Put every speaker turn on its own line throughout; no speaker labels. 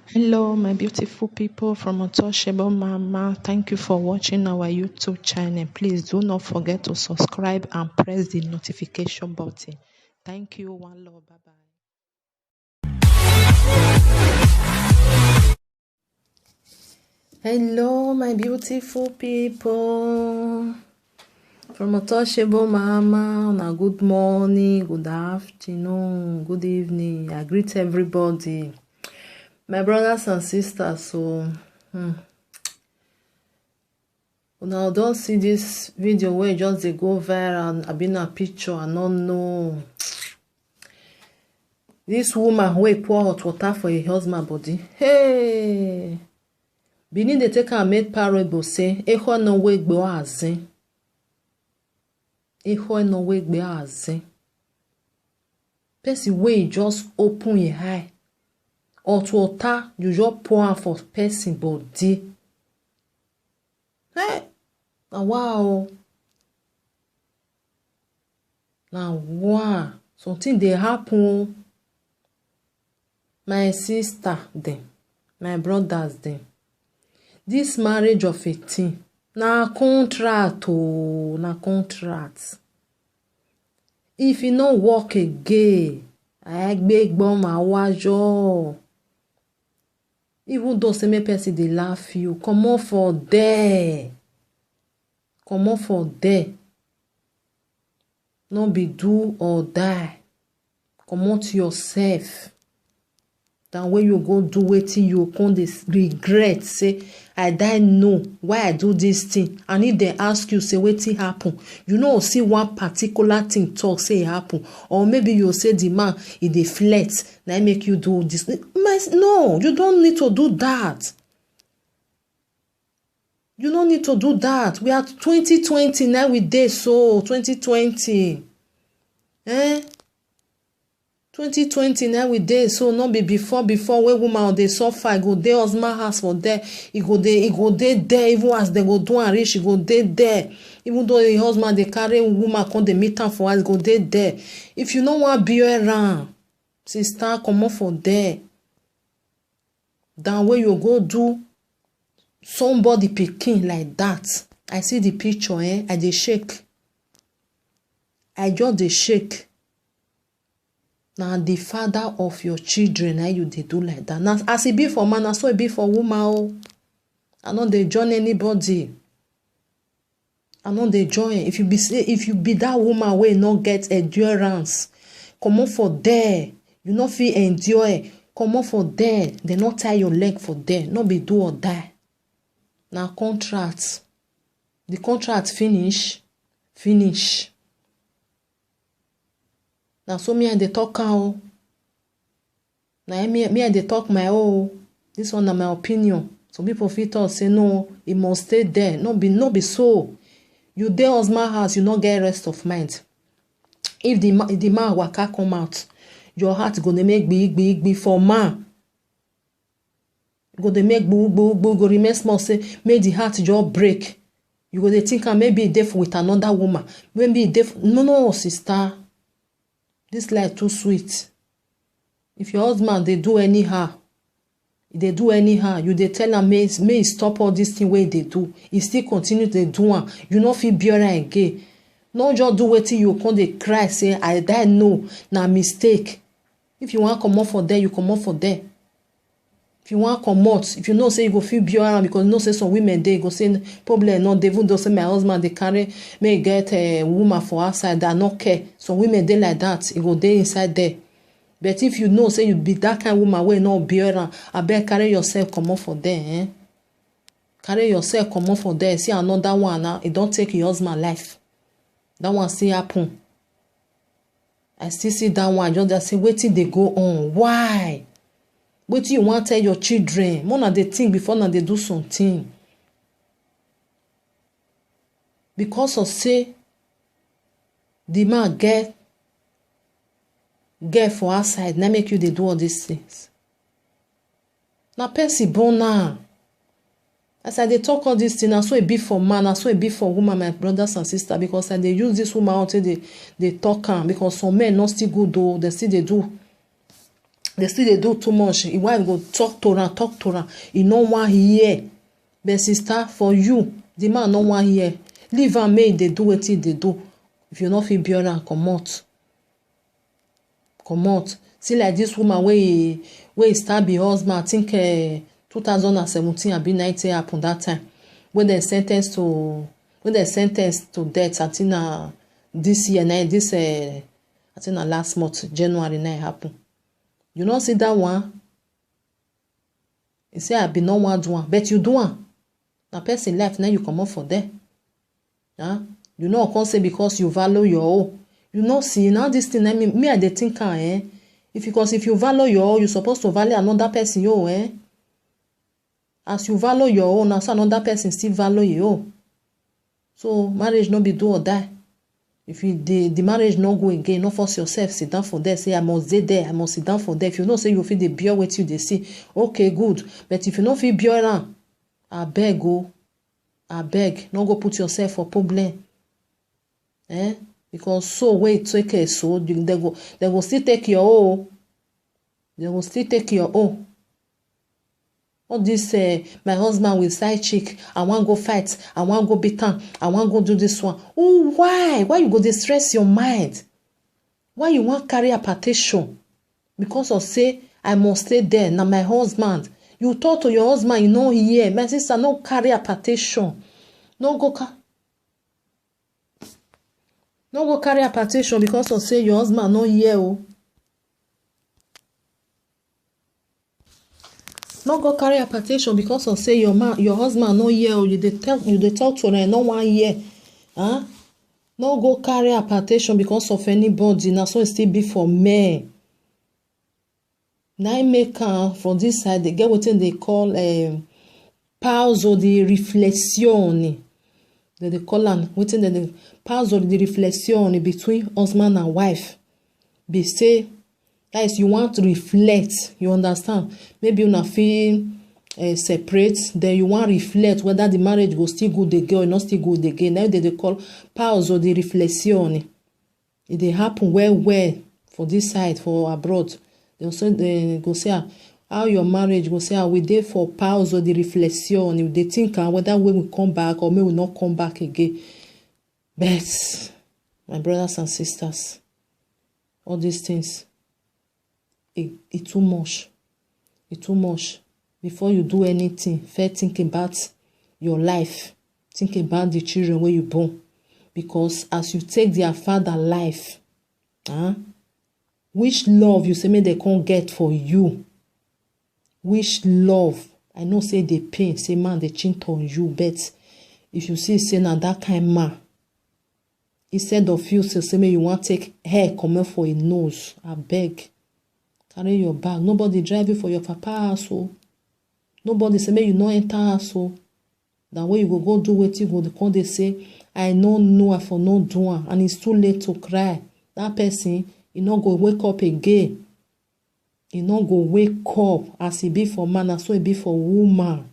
Hello, my beautiful people from Untouchable Mama. Thank you for watching our YouTube channel. Please do not forget to subscribe and press the notification button. Thank you. One love. Bye bye. Hello, my beautiful people from Untouchable Mama. Now, good morning, good afternoon, good evening. I greet everybody. My brothers and sisters, so now don't see this video where just they go viral. I been a picture, I don't know. This woman who pour hot water for her husband body. Hey, Benin they take and make parable say, "Eho no way gbe azin. Eho no way gbe azin." Person way just open your eye. Hot water you just pour for person body. Hey, now wow. Now wow, something they happen. My sister them, my brothers them. This marriage of 18, na contract oh, na contract. If you no work again, I beg bomb my wajo. Even though some person they laugh you, come on for there. Come on for there. No be do or die. Come on to yourself. Than when you go do wetin you come dey regret say I die know why I do this thing, and if they ask you say wetin happen, you know see one particular thing talk say e happen, or maybe you say the man e dey flirt na make you do this. No, you don't need to do that. You don't need to do that. We are 2020 now, we dey so 2020. 2020 now we dey so no be before wey woman dey suffer go dey husband house for there, e go dey there even as they go do and reach, e go dey there even though the husband dey carry woman come dey meet am for house, go dey there. If you no wan be around, sister, comot for there. Than when you go do somebody pikin like that. I see the picture, I dey shake. I just dey shake. Now the father of your children, how you they do like that? Now as it be for man, so it be for woman. Oh, I know they join anybody. I know they join. If you be that woman where not get endurance, come on for there. You not feel endure. Come on for there. They not tie your leg for there. Not be do or die. Now contract. The contract finish. Now so me and they talk how. Now me and they talk my this one is my opinion. Some people feel talk say no, it must stay there. No be so. You dey husband house, you not get rest of mind. If the man waka come out, your heart gonna make big for man. Go dey make boo, go remain small, say make the heart just break. You go dey think maybe e dey with another woman. Maybe e dey no, sister. This life too sweet. If your husband they do anyhow, you they tell am may stop all this thing where they do. He still continue to do am. You not feel better again. No just do wetin you come dey cry say I die no na mistake. If you want come out for there, you come out for there. If you want come out, if you know say you go feel better because you know say some women they go say problem no, they even though say my husband they carry may get a woman for outside that not care. Some women they like that, it go dey inside there. But if you know say you be that kind of woman wey not be around, I bet carry yourself come out for there. Carry yourself come out for there. See another one now, it don't take your husband life. That one still happen. I still see that one. Just say wetin dey go on. Why? Wetin you want tell your children? More na they think before na they do something. Because of say the man get for outside, na make you they do all these things. Na person born now. As I dey talk all these things, na so it be for man, na so it be for woman, my brothers and sisters. Because I dey use this woman until they talk am. Because some men not still good though, they still they do they still dey do too much. Im wife go talk to am, e no wan hear. But sister, for you, the man no wan hear. Leave am make e dey do wetin e dey do. If you no fit bear am, comot. See like this woman wey e stab her husband, I think 2017 abi 19 happen that time. When dem sen ten ce to death, I think na this year, I think na last month, January, na happen. You no see that one? You say I be no wan do am, but you do am. Na person life, now you comot for there. Huh? You know, come say because you value your own. You know, see now this thing. I mean, me I dey think if you value your own, you supposed to value another person your own. As you value your own, as another person still value your own. So marriage no be do or die. If you the marriage no go again, no force yourself, sit down for there, say I must stay there, I must sit down for there. If you know say you feel the bear with you, they see, okay, good. But if you no feel bear around, I beg, no go put yourself for problem. Because so wait, take care, so they go still take your own. They will still take your own. All this my husband with side chick, I want go fight, I want go beat am, I want go do this one. Oh, why you go distress your mind? Why you want carry hypertension? Because of say I must stay there. Now my husband, you talk to your husband, you know here. My sister, no carry hypertension. No go carry hypertension because of say your husband no here. Oh. No go carry hypertension because of say your husband no here. Oh. You dey talk to her, no one here. Huh? No go carry hypertension because of anybody. Now so it still be for men. Now make from this side they get what they call pausa di riflessione. They call am wetin they pausa di riflessione between husband and wife. Be say that is you want to reflect, you understand? Maybe you not feel separate, then you want to reflect whether the marriage go still good again or not still good again. Now they call pausa di riflessione. It dey happen well for this side, for abroad. They go say how your marriage go say we dey for pausa di riflessione. They think whether we will come back or may we not come back again. But my brothers and sisters, all these things, it too much. It's too much. Before you do anything, first think about your life. Think about the children where you born. Because as you take their father life, which love you say me they can't get for you? Which love? I know say they pain, say man they chint on you, but if you see say na that kind man, instead of you say me you want take hair coming for a nose, I beg. Carry your bag. Nobody drive you for your papa so. Nobody say me you no enter so. That way you go do what you go. They say I no know I for no do am, and it's too late to cry. That person he no go wake up again. He no go wake up as he be for man, and so he be for woman.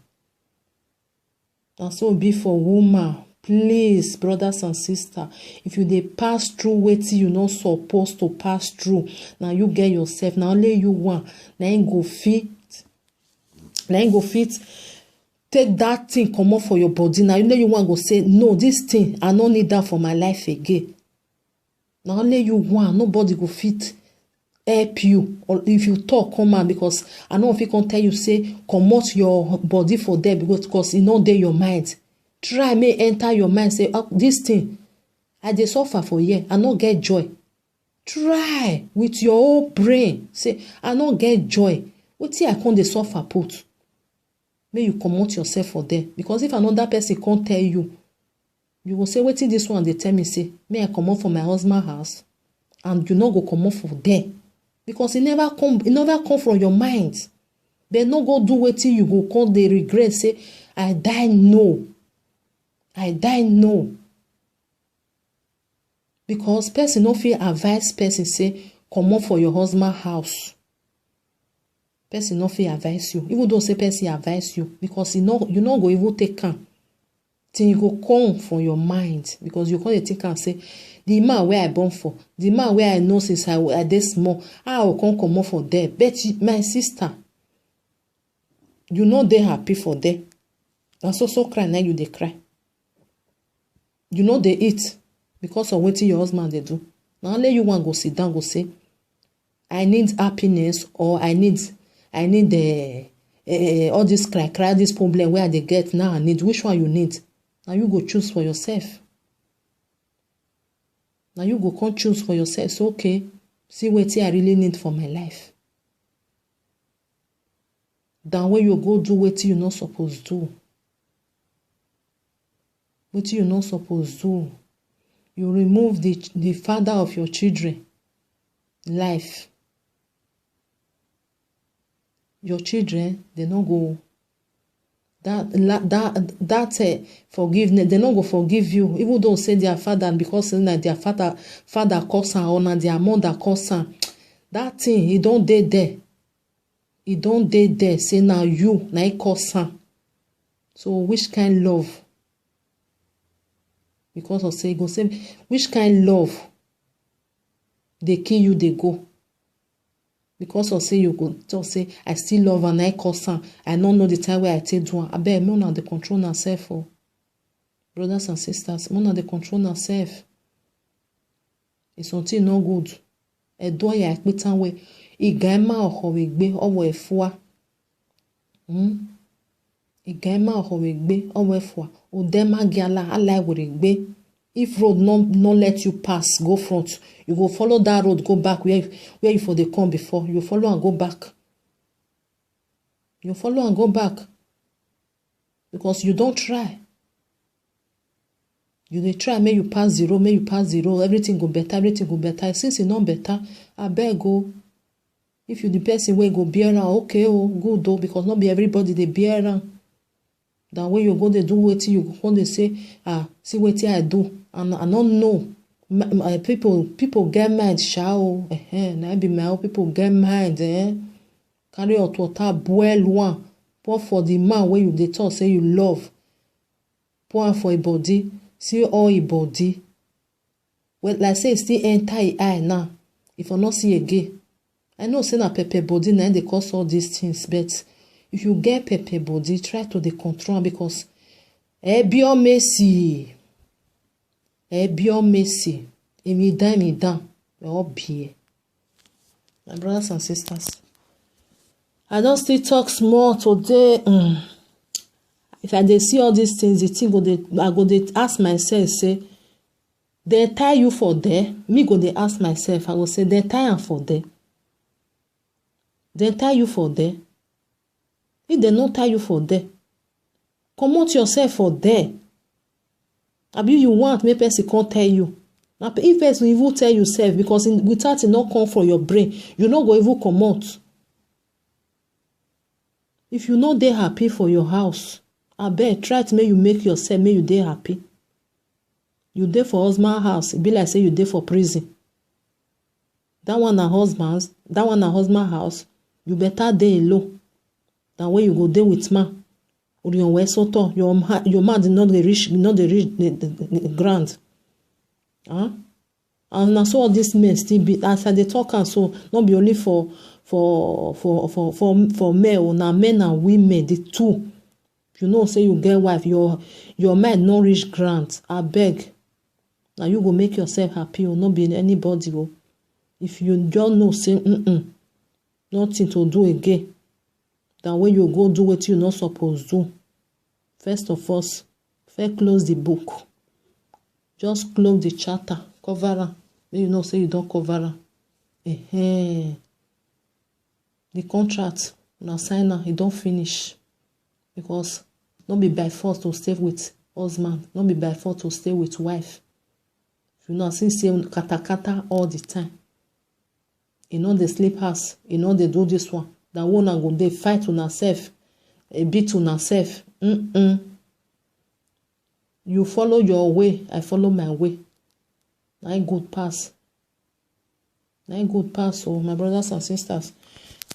And so be for woman. Please, brothers and sisters, if you dey pass through wetin you not supposed to pass through, now you get yourself. Now only you want. Now you go fit. Take that thing come off for your body. Now only you want go say no. This thing I don't need that for my life again. Now only you want. Nobody go fit help you, or if you talk come on, because I know if you can tell you say come out your body for there because it not there your mind. Try may enter your mind say this thing I dey suffer for here, I no get joy. Try with your whole brain say I no get joy. Wetin I can't dey suffer put. May you comot yourself for there, because if another person can't tell you, you will say wetin this one dey tell me say may I comot from my husband house, and you no go comot for there because it never come from your mind. But no go do wetin you go come dey regret say I die no. Because person no fit advise person say comot for your husband house. Person no fit advise you, even though say person advise you, because you no go even take am. till you go come for your mind, because you come dey think and say the man wey I born for, the man wey I know since I dey small, how I go come comot for there. But my sister, you no dey happy for there. Na so cry na you dey cry. You no dey eat because of wetin your husband dey do. Na only you wan go sit down go say I need happiness, or I need all this cry this problem wey I dey get now. I need, which one you need? Na you go choose for yourself. Na you go come choose for yourself. So okay, see wetin I really need for my life. Than when you go do wetin you no suppose do. Wetin you no suppose do. You remove the father of your children life. Your children, they no go that forgiveness, they no go forgive you, even though say their father, because na their father cause am, or na their mother cause am. That thing, e don dey there. E don dey there. Say na you na e cause am. So which kind love? Because of say e go say which kind love dey kill you dey go. Because of say you go talk say I still love and I cause am, I no know the time where I take do am. Abeg, make una dey control una self, oh. Brothers and sisters, make una dey control una self. It's something no good. Edo ya ekpetan we igaima ohowe gbe owo efua. Igaima ohowe gbe owo efua. Udema giala alai were gbe. If road no let you pass, go front. You go follow that road, go back where you for dey come before. You follow and go back. You follow and go back. Because you don't try. You dey try, make you pass zero, everything go better. Since e not better, abeg go. If you the person wey go bear am, okay, oh, good though, because not be everybody dey bear am. That way you go dey do wetin you go dey say, see wetin I do. And I don't know. People get mind, shao. Na be my own people get mind, Carry hot water, boil one. Pour for the man wey you dey talk say you love. Pour am for a body. See all a body. Well, like say still enter e eye now. If I not see again. I know say na pepper body na dey cause all these things, but if you get pepper body, try to dey control, because Ebio Messi. Me down. We all be. My brothers and sisters, I don't still talk small today. If I dey see all these things, the thing I go dey ask myself, say, they tie you for there? Me go dey ask myself, I go say, they tie am for there? They tie you for there? If they no tie you for there, comot yourself for there. Abi you want make person come tell you? Now, if person even tell you self, because without it not come from your brain, you no go even comot. If you no dey happy for your house, abeg try to make yourself, make you dey happy. You dey for husband house, it be like say you dey for prison. That one na husband house. You better dey alone than when you go dey with man. Your man did not reach the ground. And na so all these men still be. As I dey talk, and so not be only for male, na men and women, the two. You know, say you get wife, your mind no reach ground. I beg. Now you go make yourself happy, or not be anybody. Oh. If you don't know, say nothing to do again. Then when you go do what you not supposed to do. First of all, first close the book. Just close the chapter, cover am. You know, say you don't cover am. The contract, una sign am, e don finish. Because not be by force to stay with husband, not be by force to stay with wife. You know, since say kata all the time. You know they sleep house, you know they do this one. That one go they fight on herself, a bit on herself. You follow your way, I follow my way. Na good pass. Na good pass, oh my brothers and sisters.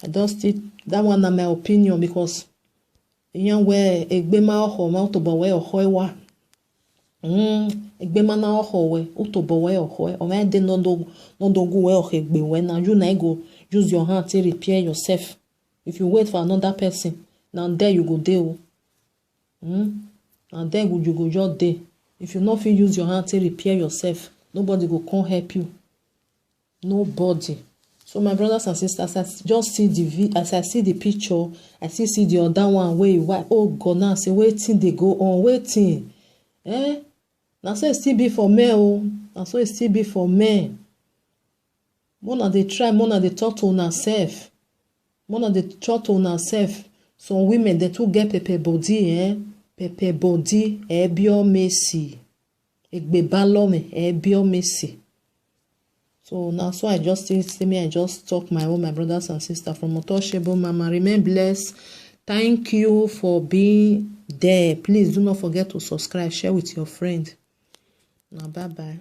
I don't still that one na my opinion, because young where egbema ho ma to ba we ohoiwa. egbe mana ohowe utobowe ohowe omede nodogu we ohegbe we now you na go use your hand to repair yourself. If you wait for another person, now there you go there. And there you go just there. If you not feel use your hand to repair yourself, nobody go come help you. Nobody. So my brothers and sisters, I just see as I see the picture, I still see the other one where oh God, now say waiting they go on waiting. Now so it still be for men, oh. Now so it still be for men. Mona they try, mona they talk to una self. Mona they talk to una self. Some women they too get pepe body, pepe body, ebio messy. Egbe balome, ebio messy. So now, so I just talk my own, my brothers and sisters from Untouchable Mama. Remain blessed. Thank you for being there. Please do not forget to subscribe, share with your friend. Now, bye bye.